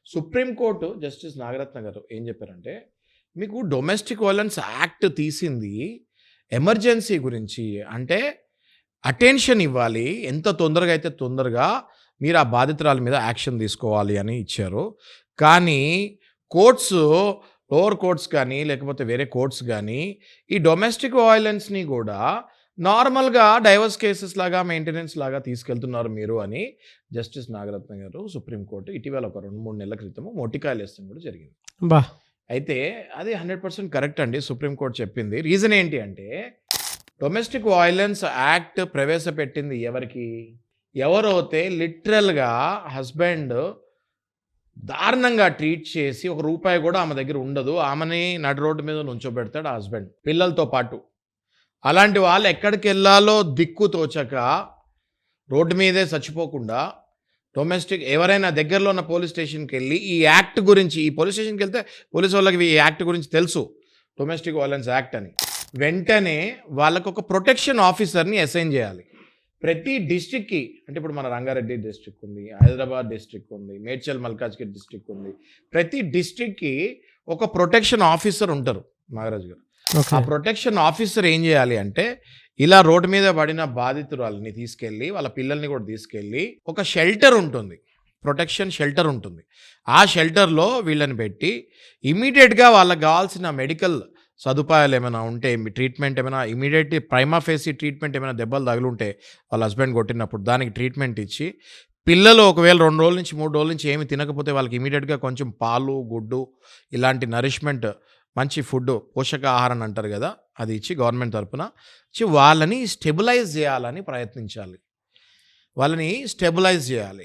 Supreme court justice Nagaratna గారు ఏం చెప్పారంటే, మీకు డొమెస్టిక్ వయలెన్స్ యాక్ట్ తీసింది ఎమర్జెన్సీ గురించి. అంటే అటెన్షన్ ఇవ్వాలి. ఎంత తొందరగా అయితే తొందరగా మీరు ఆ బాధితురాల మీద యాక్షన్ తీసుకోవాలి అని ఇచ్చారు. కానీ కోర్ట్స్, లోవర్ కోర్ట్స్ కానీ, లేకపోతే వేరే కోర్ట్స్ గానీ, ఈ డొమెస్టిక్ వయలెన్స్‌ని గూడా నార్మల్‌గా డైవర్స్ కేసెస్ లాగా, మెయింటెనెన్స్ లాగా తీసుకెళ్తున్నారు మీరు అని జస్టిస్ నాగరత్న గారు సుప్రీంకోర్టు ఇటీవల ఒక 2, 3 నెలల క్రితము మొట్టికాయలేస్తడం కూడా జరిగింది. అబ్బా! అయితే అది 100% కరెక్ట్ అండి సుప్రీంకోర్టు చెప్పింది. రీజన్ ఏంటి అంటే, డొమెస్టిక్ వయలెన్స్ యాక్ట్ ప్రవేశపెట్టింది ఎవరికి? ఎవరైతే లిటరల్‌గా హస్బెండ్ దారుణంగా ట్రీట్ చేసి ఒక రూపాయి కూడా ఆమె దగ్గర ఉండదు. ఆమెని నడి రోడ్డు మీద నుంచోబెడతాడు ఆ హస్బెండ్ పిల్లలతో పాటు. అలాంటి వాళ్ళు ఎక్కడికెళ్ళాలో దిక్కు తోచక రోడ్డు మీదే చచ్చిపోకుండా డొమెస్టిక్ ఎవరైనా దగ్గరలో ఉన్న పోలీస్ స్టేషన్‌కెళ్ళి ఈ యాక్ట్ గురించి, ఈ పోలీస్ స్టేషన్‌కెళ్తే పోలీసు వాళ్ళకి ఈ యాక్ట్ గురించి తెలుసు. డొమెస్టిక్ వయలెన్స్ యాక్ట్ అని. వెంటనే వాళ్ళకొక ప్రొటెక్షన్ ఆఫీసర్‌ని అసైన్ చేయాలి. ప్రతి డిస్ట్రిక్ట్‌కి, అంటే ఇప్పుడు మన రంగారెడ్డి డిస్ట్రిక్ట్ ఉంది, హైదరాబాద్ డిస్ట్రిక్ట్ ఉంది, మేడ్చల్ మల్కాజ్గిరి డిస్ట్రిక్ట్ ఉంది. ప్రతి డిస్ట్రిక్ట్‌కి ఒక ప్రొటెక్షన్ ఆఫీసర్ ఉంటారు నాగరాజు గారు. ఆ ఓకే. ప్రొటెక్షన్ ఆఫీసర్ ఏం చేయాలి అంటే, ఇలా రోడ్డు మీద పడిన బాధితురాలని తీసుకెళ్ళి, వాళ్ళ పిల్లల్ని కూడా తీసుకెళ్ళి ఒక షెల్టర్ ఉంటుంది. ప్రొటెక్షన్ షెల్టర్ ఉంటుంది. ఆ షెల్టర్‌లో వీళ్ళని పెట్టి ఇమ్మీడియేట్‌గా వాళ్ళకి కావాల్సిన మెడికల్ సదుపాయాలు ఏమైనా ఉంటే, ట్రీట్మెంట్ ఏమైనా ఇమ్మీడియేట్ ప్రైమా ఫేసి ట్రీట్మెంట్ ఏమైనా దెబ్బలు తగిలుంటే వాళ్ళ హస్బెండ్ కొట్టినప్పుడు దానికి ట్రీట్మెంట్ ఇచ్చి, పిల్లలు ఒకవేళ 2 రోజుల నుంచి 3 రోజుల నుంచి ఏమి తినకపోతే వాళ్ళకి ఇమ్మీడియేట్‌గా కొంచెం పాలు, గుడ్డు ఇలాంటి నరిష్మెంట్, మంచి ఫుడ్డు, పోషకాహారం అంటారు కదా! అది ఇచ్చి గవర్నమెంట్ తరపున ఇచ్చి వాళ్ళని స్టెబిలైజ్ చేయాలని ప్రయత్నించాలి. వాళ్ళని స్టెబిలైజ్ చేయాలి.